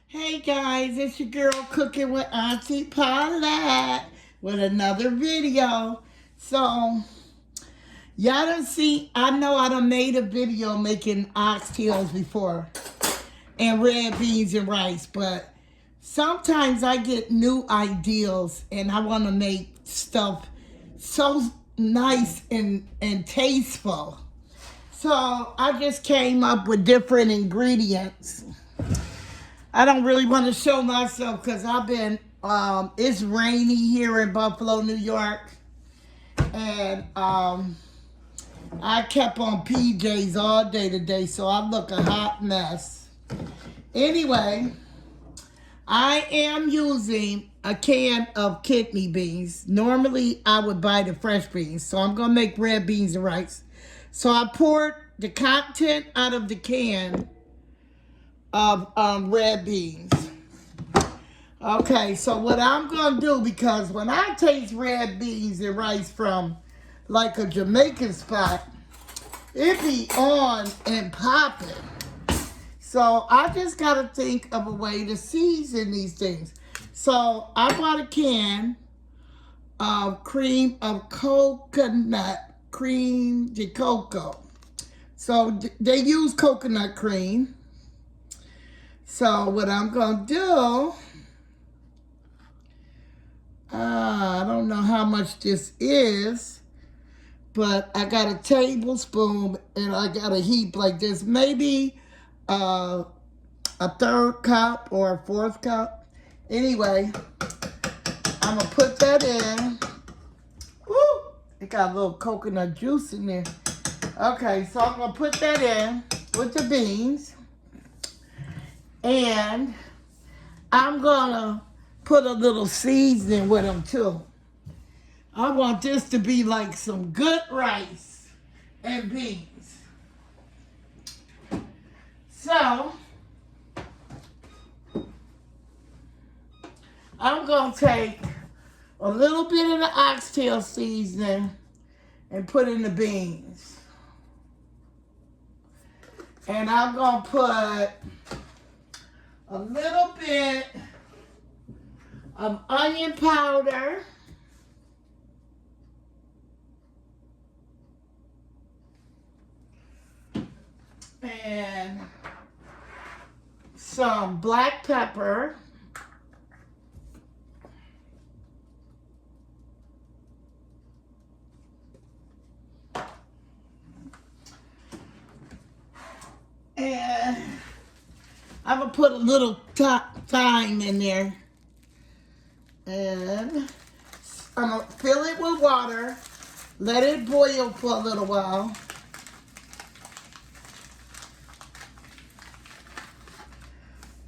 Hey guys, it's your girl Cooking with Auntie Paulette with another video. So, y'all done see, I know I done made a video making oxtails before and red beans and rice, but sometimes I get new ideas and I want to make stuff so nice and tasteful. So, I just came up with different ingredients. I don't really want to show myself because I've been, it's rainy here in Buffalo, New York. And I kept on PJs all day today, so I look a hot mess. Anyway, I am using a can of kidney beans. Normally, I would buy the fresh beans, so I'm going to make red beans and rice. So I poured the content out of the can of red beans. Okay, so what I'm going to do, because when I taste red beans and rice from like a Jamaican spot, it be on and popping. So I just got to think of a way to season these things. So I bought a can of cream of coconut, cream de cocoa. So they use coconut cream. So what I'm going to do, I don't know how much this is, but I got a tablespoon and I got a heap like this. Maybe a third cup or a fourth cup. Anyway, I'm going to put that in. Woo! It got a little coconut juice in there. Okay, so I'm going to put that in with the beans. And I'm going to put a little seasoning with them too. I want this to be like some good rice and beans. So, I'm going to take a little bit of the oxtail seasoning and put in the beans. And I'm going to put a little bit of onion powder. And some black pepper. And I'm going to put a little thyme in there. And I'm going to fill it with water. Let it boil for a little while.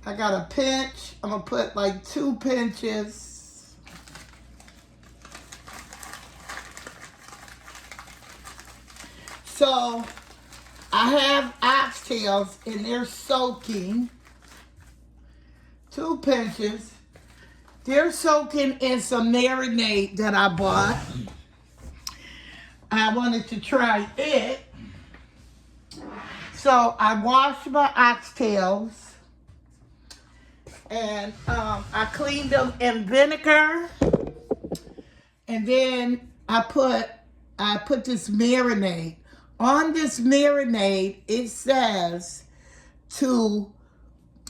I got a pinch. I'm going to put like 2 pinches. So I have oxtails and they're soaking. 2 pinches. They're soaking in some marinade that I bought. I wanted to try it. So I washed my oxtails. And I cleaned them in vinegar. And then I put this marinade. On this marinade, it says to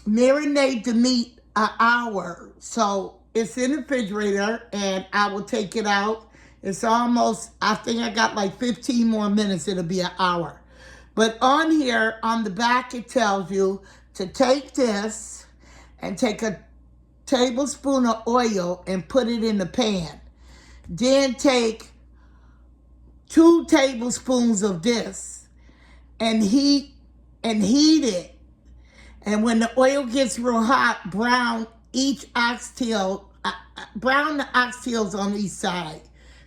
marinate the meat an hour. So it's in the refrigerator and I will take it out. It's almost, I think I got like 15 more minutes. It'll be an hour. But on here, on the back, it tells you to take this and take a tablespoon of oil and put it in the pan. Then take 2 tablespoons of this and heat it. And when the oil gets real hot, brown each oxtail, brown the oxtails on each side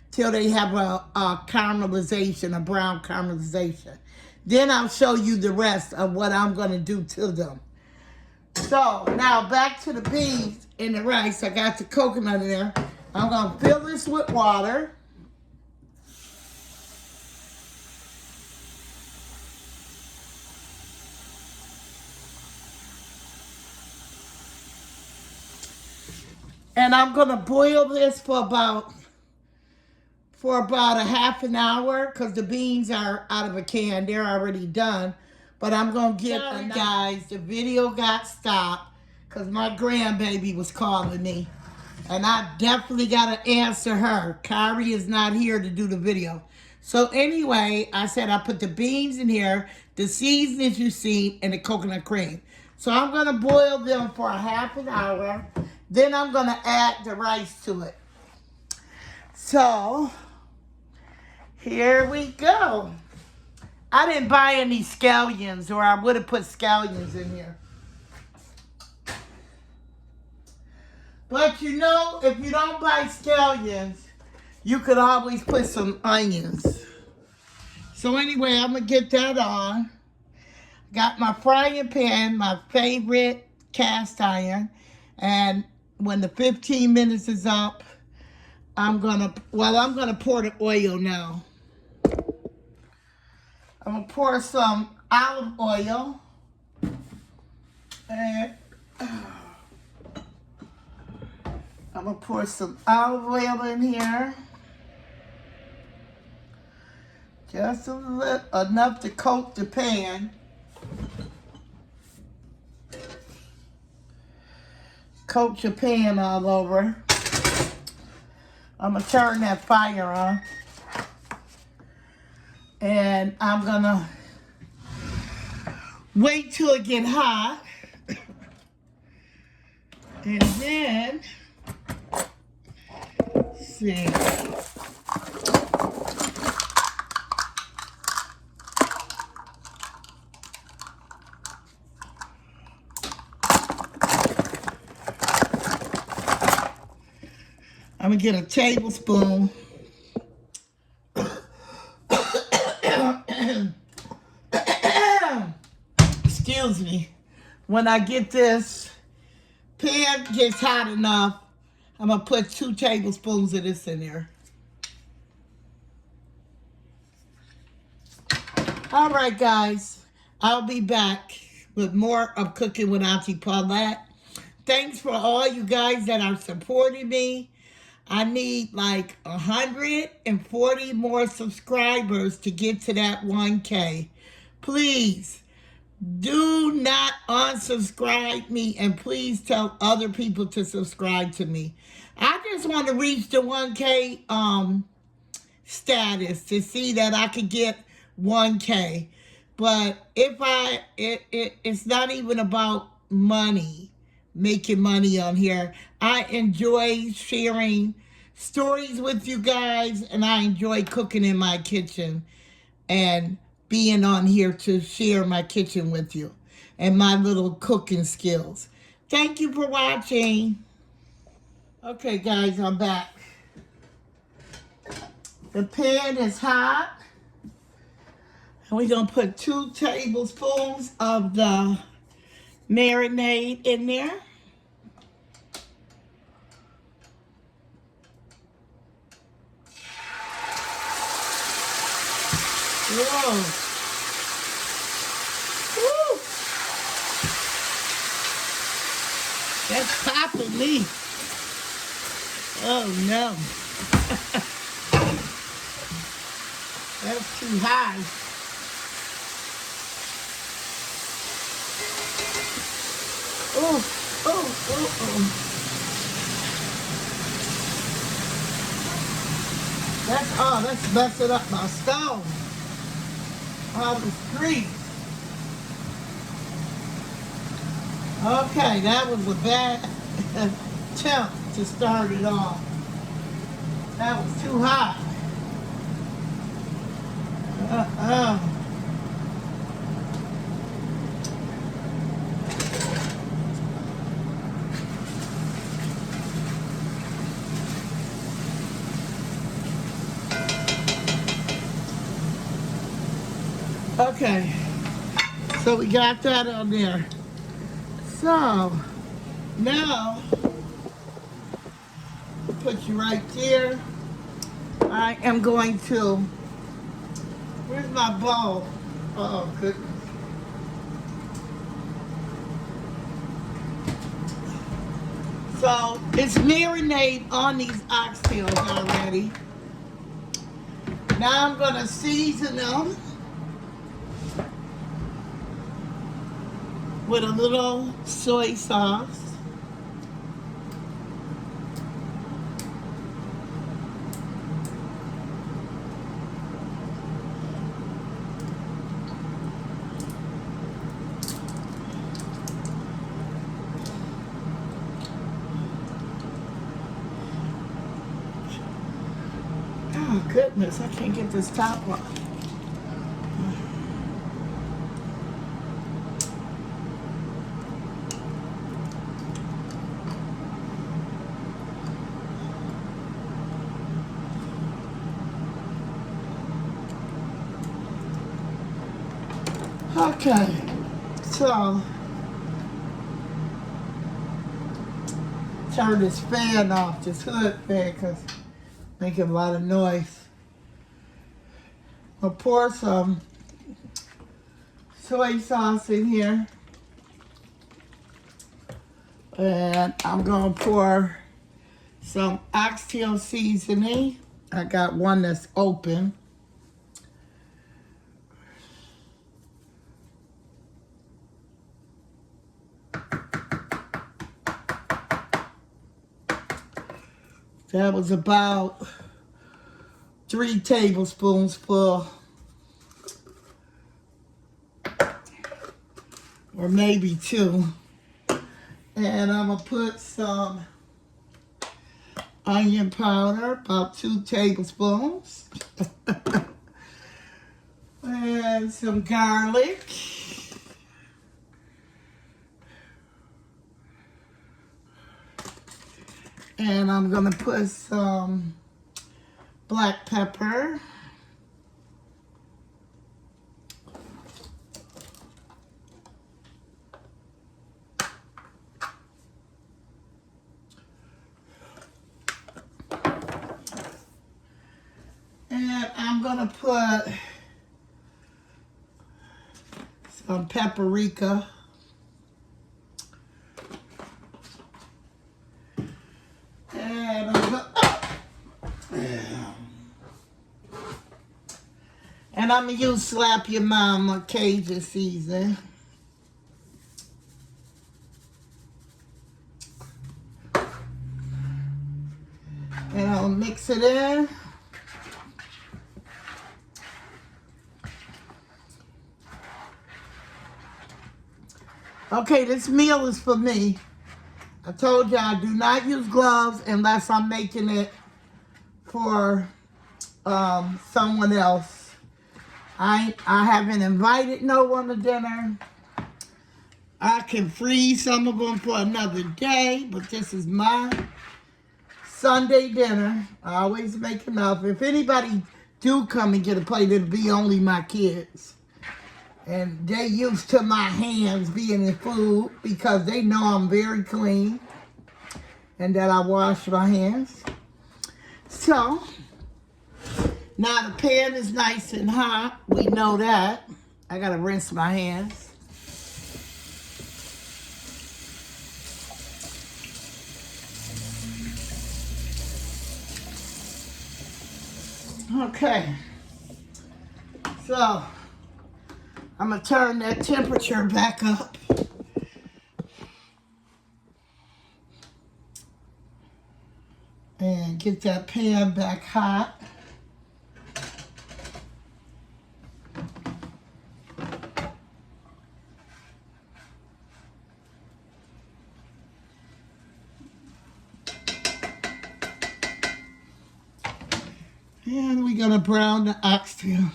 till they have a caramelization, a brown caramelization. Then I'll show you the rest of what I'm going to do to them. So, now back to the beans and the rice. I got the coconut in there. I'm going to fill this with water. And I'm gonna boil this for about a half an hour because the beans are out of a can. They're already done. But I'm gonna get guys, the video got stopped because my grandbaby was calling me. And I definitely gotta answer her. Kyrie is not here to do the video. So anyway, I said I put the beans in here, the seasonings you see, and the coconut cream. So I'm gonna boil them for a half an hour. Then I'm gonna add the rice to it. So here we go. I didn't buy any scallions, or I would have put scallions in here. But you know, if you don't buy scallions, you could always put some onions. So anyway, I'm going to get that on. Got my frying pan, my favorite cast iron. And when the 15 minutes is up, I'm going to pour the oil now. I'm going to pour some olive oil. And I'm going to pour some olive oil in here. Just a little, enough to coat the pan. Coat your pan all over. I'm going to turn that fire on. And I'm going to wait till it get hot. And then, let's see. I'm going to get a tablespoon. Excuse me. When I get this pan gets hot enough, I'm going to put 2 tablespoons of this in there. All right, guys. I'll be back with more of Cooking with Auntie Paulette. Thanks for all you guys that are supporting me. I need like 140 more subscribers to get to that 1K. Please do not unsubscribe me, and please tell other people to subscribe to me. I just want to reach the 1K status to see that I could get 1K. But if it's not even about money, making money on here. I enjoy sharing stories with you guys, and I enjoy cooking in my kitchen and being on here to share my kitchen with you and my little cooking skills. Thank you for watching. Okay, guys, I'm back. The pan is hot. And we're going to put 2 tablespoons of the marinade in there. Whoa. Woo. That's popping me. Oh no. That's too high. Oh, oh, oh, oh. That's messing up my stove. All this grease. Okay, that was a bad attempt to start it off. That was too hot. Okay, so we got that on there. So, now, put you right there. I am going to, where's my bowl? Oh, goodness. So it's marinated on these oxtails already. Now I'm going to season them with a little soy sauce. Oh goodness, I can't get this top off. Okay, so turn this fan off, this hood fan, because it's making a lot of noise. I'll pour some soy sauce in here. And I'm going to pour some oxtail seasoning. I got one that's open. That was about 3 tablespoons full. Or maybe 2. And I'm going to put some onion powder, about 2 tablespoons. And some garlic. And I'm going to put some black pepper. And I'm going to put some paprika. And I'm going to use Slap Your Mama Cajun season. And I'll mix it in. Okay, this meal is for me. I told you I do not use gloves unless I'm making it for someone else. I haven't invited no one to dinner. I can freeze some of them for another day, but this is my Sunday dinner. I always make enough. If anybody do come and get a plate, it'll be only my kids. And they used to my hands being in food because they know I'm very clean and that I wash my hands. So, now the pan is nice and hot. We know that. I gotta rinse my hands. Okay. So, I'm gonna turn that temperature back up. And get that pan back hot. And we're gonna brown the oxtail.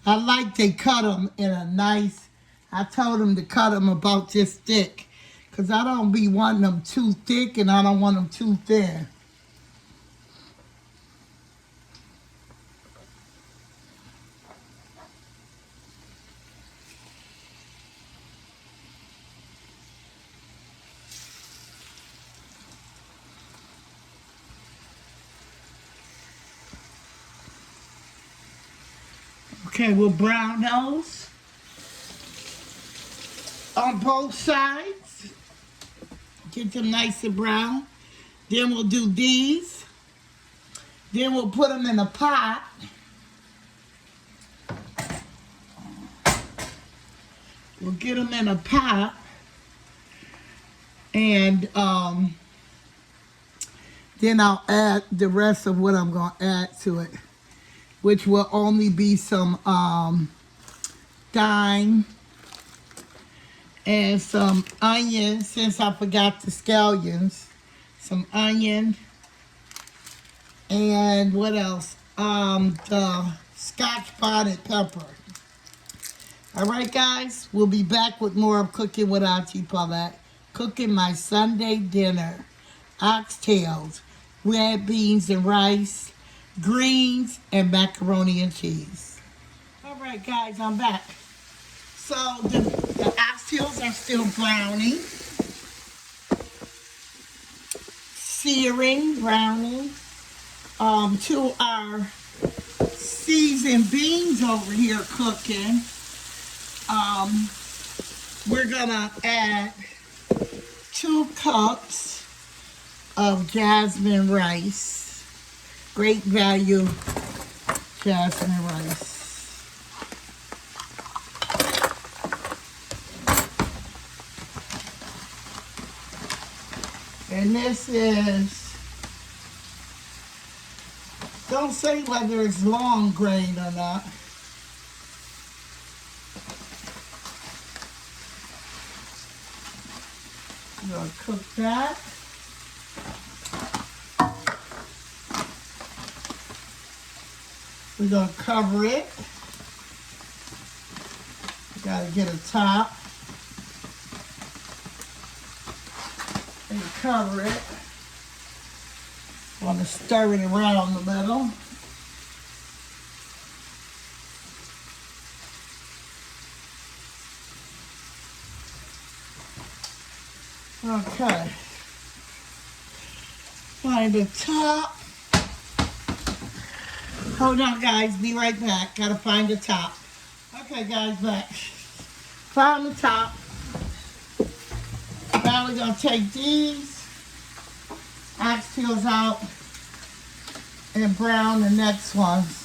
I like they cut them in a nice, I told them to cut them about this thick. Because I don't be wanting them too thick and I don't want them too thin. Okay, we'll brown those on both sides. Get them nice and brown. Then we'll do these. Then we'll put them in a pot. We'll get them in a pot. And then I'll add the rest of what I'm going to add to it, which will only be some thyme and some onion, since I forgot the scallions. Some onion. And what else? The Scotch bonnet pepper. All right, guys, we'll be back with more of Cooking with Auntie Paulette. Cooking my Sunday dinner. Oxtails, red beans and rice, greens, and macaroni and cheese. All right, guys, I'm back. So the oxtails are still browning. Browning. To our seasoned beans over here cooking. We're gonna add 2 cups of jasmine rice. Great value jasmine rice. And this is, don't say whether it's long grain or not. We're going to cook that. We're going to cover it. We got to get a top and cover it. Want to stir it around a little. Okay. Find the top. Hold on, guys. Be right back. Gotta find the top. Okay, guys, back. Found the top. Now we're gonna take these oxtails out and brown the next ones.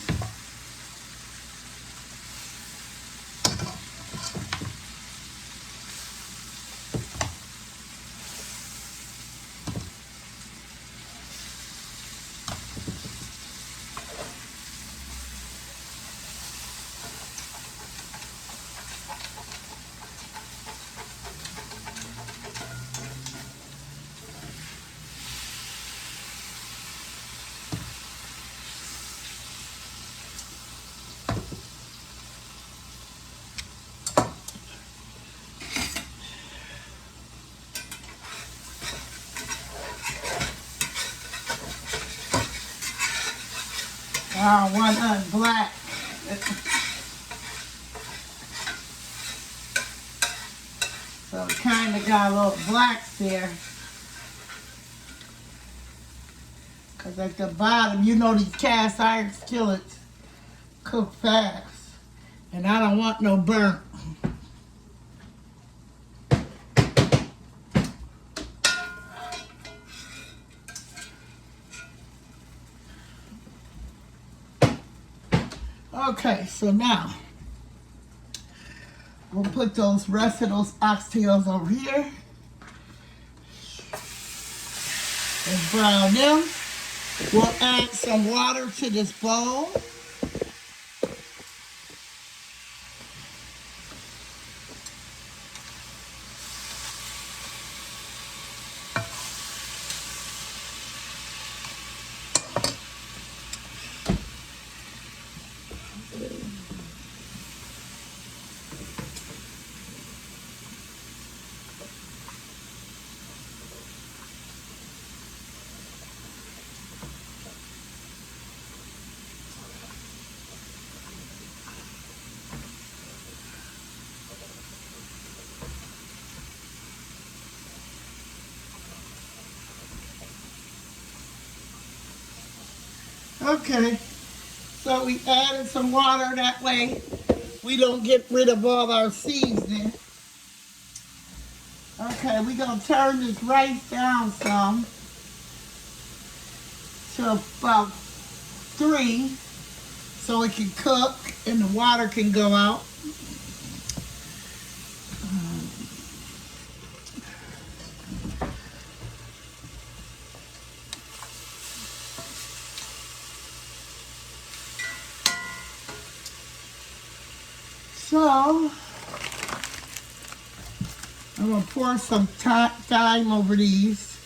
One black. So it kind of got a little blacks there. Because at the bottom, you know these cast iron skillets cook fast. And I don't want no burnt. Okay, so now we'll put those rest of those oxtails over here and brown them. We'll add some water to this bowl. Okay, So we added some water, that way we don't get rid of all our seasoning. Okay, we're going to turn this rice down some to about 3 so it can cook and the water can go out. So, I'm going to pour some thyme over these.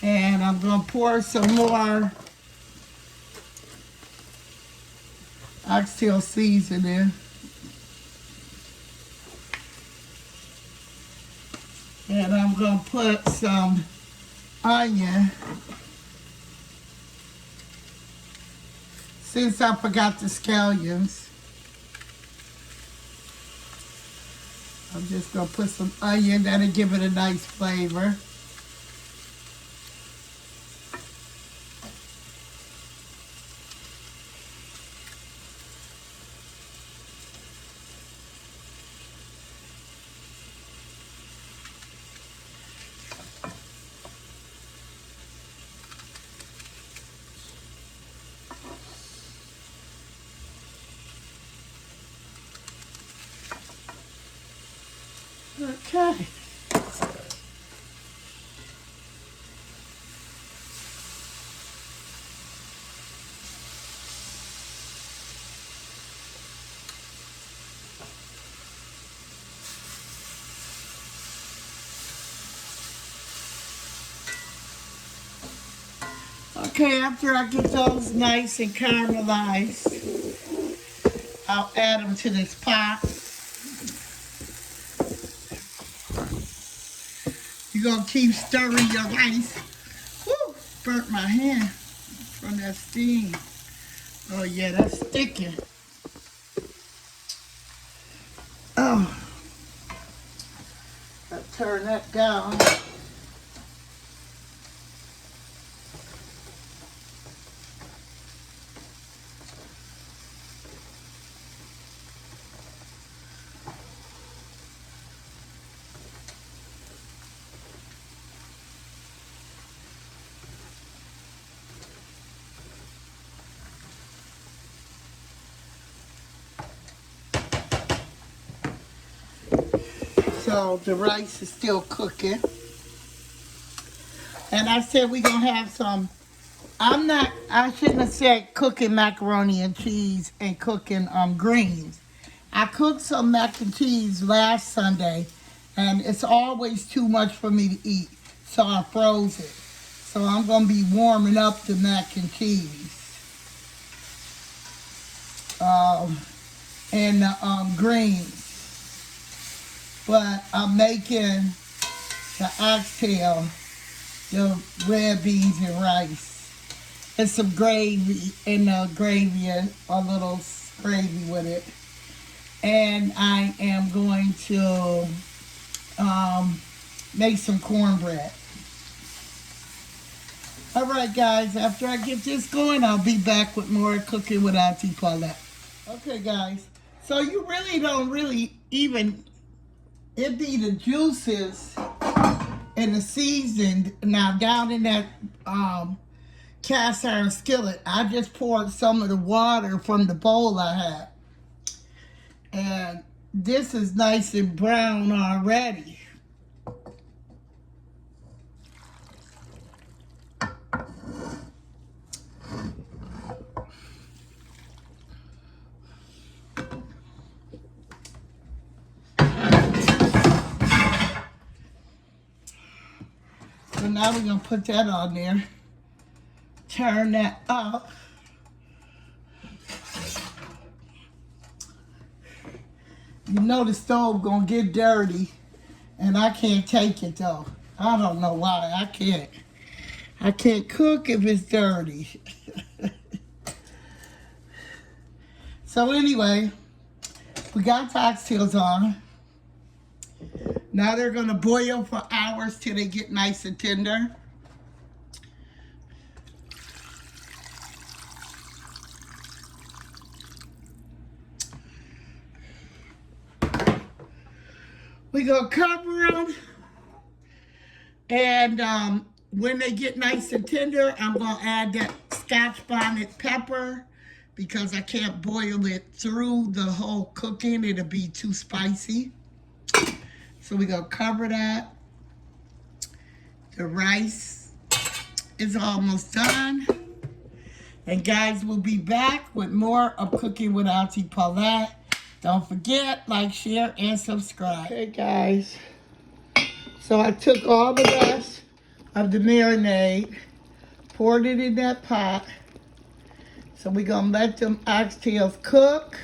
And I'm going to pour some more oxtail seasoning. And I'm going to put some onion. Since I forgot the scallions, I'm just going to put some onion. That'll give it a nice flavor. Okay. Okay, after I get those nice and caramelized, I'll add them to this pot. You're going to keep stirring your rice. Woo, burnt my hand from that steam. Oh yeah, that's sticking. Oh, I'll turn that down. So the rice is still cooking. And I said we're going to have some, I shouldn't have said cooking macaroni and cheese and cooking greens. I cooked some mac and cheese last Sunday, and it's always too much for me to eat, so I froze it. So I'm going to be warming up the mac and cheese and the greens. But I'm making the oxtail, the red beans and rice, and some gravy, and gravy, a little gravy with it. And I am going to make some cornbread. All right, guys, after I get this going, I'll be back with more cooking with Auntie Paulette. Okay, guys, so you really don't even, it be the juices and the seasoning now down in that cast iron skillet. I just poured some of the water from the bowl I had. And this is nice and brown already. So now we're going to put that on there. Turn that up. You know the stove gonna get dirty, and I can't take it though. I don't know why. I can't cook if it's dirty. So anyway, we got the oxtails on. Now they're gonna boil for hours till they get nice and tender. we gonna cover them. And when they get nice and tender, I'm gonna add that Scotch bonnet pepper because I can't boil it through the whole cooking. It'll be too spicy. So we gonna cover that. The rice is almost done. And guys, we'll be back with more of Cooking with Auntie Paulette. Don't forget, like, share, and subscribe. Okay, guys. So I took all the rest of the marinade, poured it in that pot. So we're going to let them oxtails cook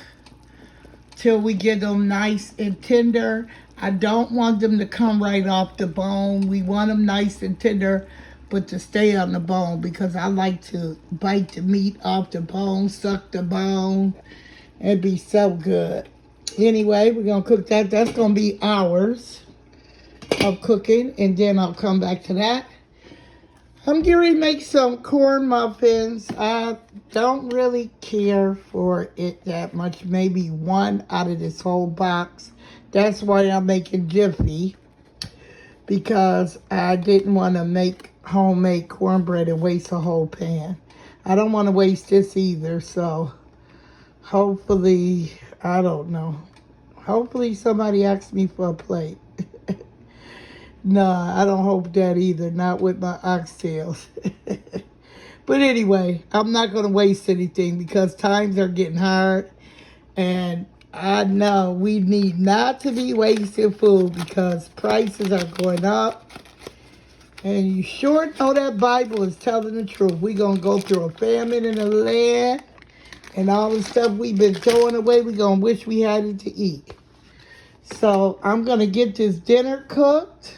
till we get them nice and tender. I don't want them to come right off the bone. We want them nice and tender, but to stay on the bone because I like to bite the meat off the bone, suck the bone. It'd be so good. Anyway, we're going to cook that. That's going to be hours of cooking, and then I'll come back to that. I'm going to make some corn muffins. I don't really care for it that much. Maybe one out of this whole box. That's why I'm making Jiffy, because I didn't want to make homemade cornbread and waste a whole pan. I don't want to waste this either, so hopefully, I don't know. Hopefully somebody asks me for a plate. No, I don't hope that either, not with my oxtails. But anyway, I'm not going to waste anything because times are getting hard. And I know we need not to be wasting food because prices are going up. And you sure know that Bible is telling the truth. We're going to go through a famine in the land. And all the stuff we've been throwing away, we're going to wish we had it to eat. So I'm going to get this dinner cooked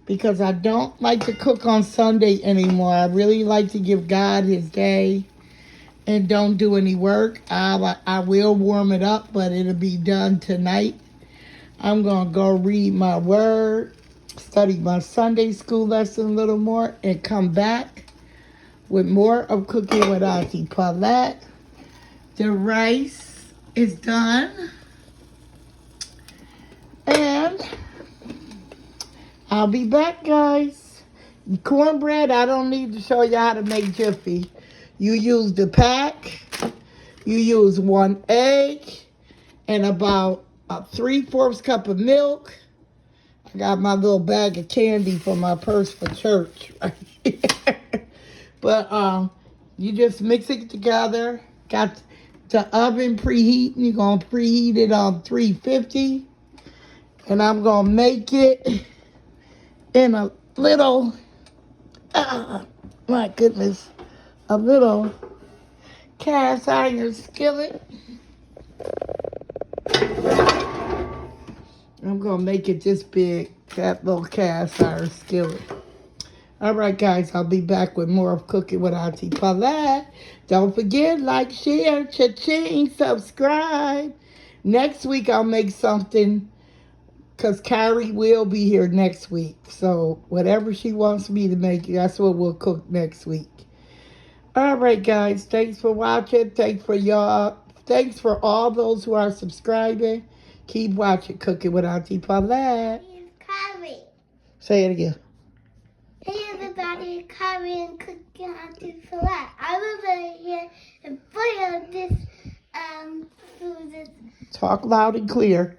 because I don't like to cook on Sunday anymore. I really like to give God his day and don't do any work. I will warm it up, but it'll be done tonight. I'm going to go read my word, study my Sunday school lesson a little more, and come back with more of Cooking with Auntie Paulette. The rice is done. And I'll be back, guys. Cornbread, I don't need to show you how to make Jiffy. You use the pack. You use 1 egg and about a 3/4 cup of milk. I got my little bag of candy for my purse for church right here. But you just mix it together. Got the oven preheating. You're going to preheat it on 350. And I'm going to make it in a little, my goodness, a little cast iron skillet. I'm going to make it this big, that little cast iron skillet. All right, guys, I'll be back with more of Cooking with Auntie Paulette. Don't forget, like, share, cha-ching, subscribe. Next week, I'll make something because Kyrie will be here next week. So whatever she wants me to make, that's what we'll cook next week. All right, guys, thanks for watching. Thanks for all those who are subscribing. Keep watching Cooking with Auntie Paulette. Here's Kyrie. Say it again. Hey everybody, Kyrie and Cooking Auntie Paulette. I will be here and boil this food. Talk loud and clear.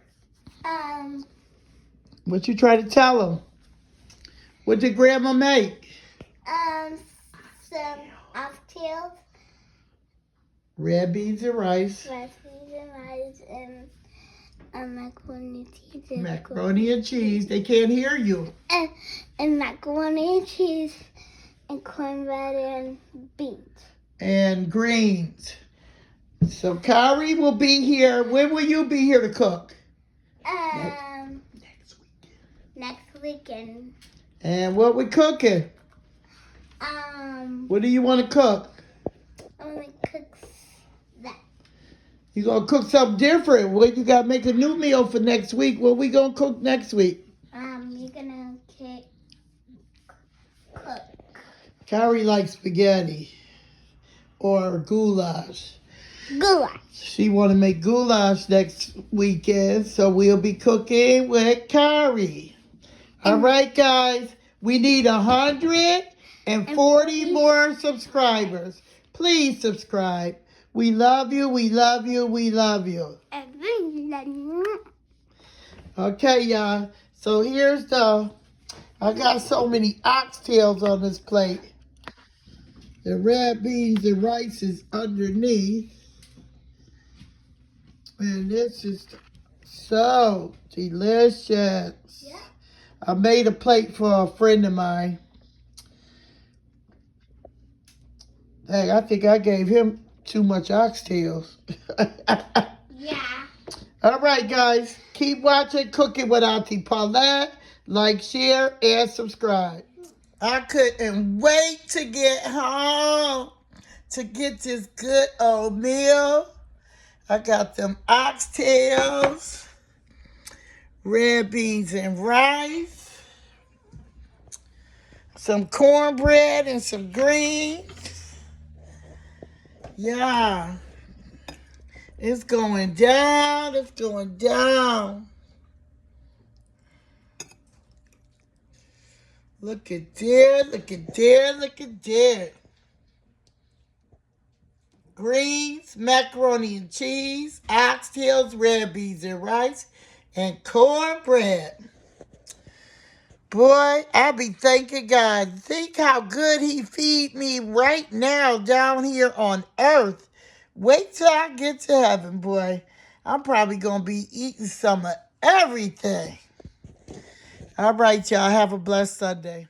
What you try to tell them? What did Grandma make? Some oxtails, Red beans and rice. rice and rice, and macaroni and cheese. Macaroni and cheese. They can't hear you. And macaroni and cheese, and cornbread and beans. And greens. So Kyrie will be here. When will you be here to cook? Next weekend. And what we cooking? What do you want to cook? I want to cook that. You gonna cook something different? Well, you gotta make a new meal for next week. What we gonna cook next week? You're gonna cook. Kyrie likes spaghetti or goulash. goulash. She want to make goulash next weekend, so we'll be cooking with curry. All right, guys. We need 140 more subscribers. Please subscribe. We love you. We love you. We love you. Okay, y'all. So here's I got so many oxtails on this plate. The red beans and rice is underneath. And this is so delicious. Yeah. I made a plate for a friend of mine. Dang, I think I gave him too much oxtails. Yeah. All right, guys. Keep watching Cooking with Auntie Paulette. Like, share, and subscribe. I couldn't wait to get home to get this good old meal. I got them oxtails, red beans and rice, some cornbread and some greens. Yeah. It's going down. It's going down. Look at there. Look at there. Look at there. Greens, macaroni and cheese, oxtails, red beans and rice, and cornbread. Boy, I be thanking God. Think how good he feed me right now down here on earth. Wait till I get to heaven, boy. I'm probably going to be eating some of everything. All right, y'all. Have a blessed Sunday.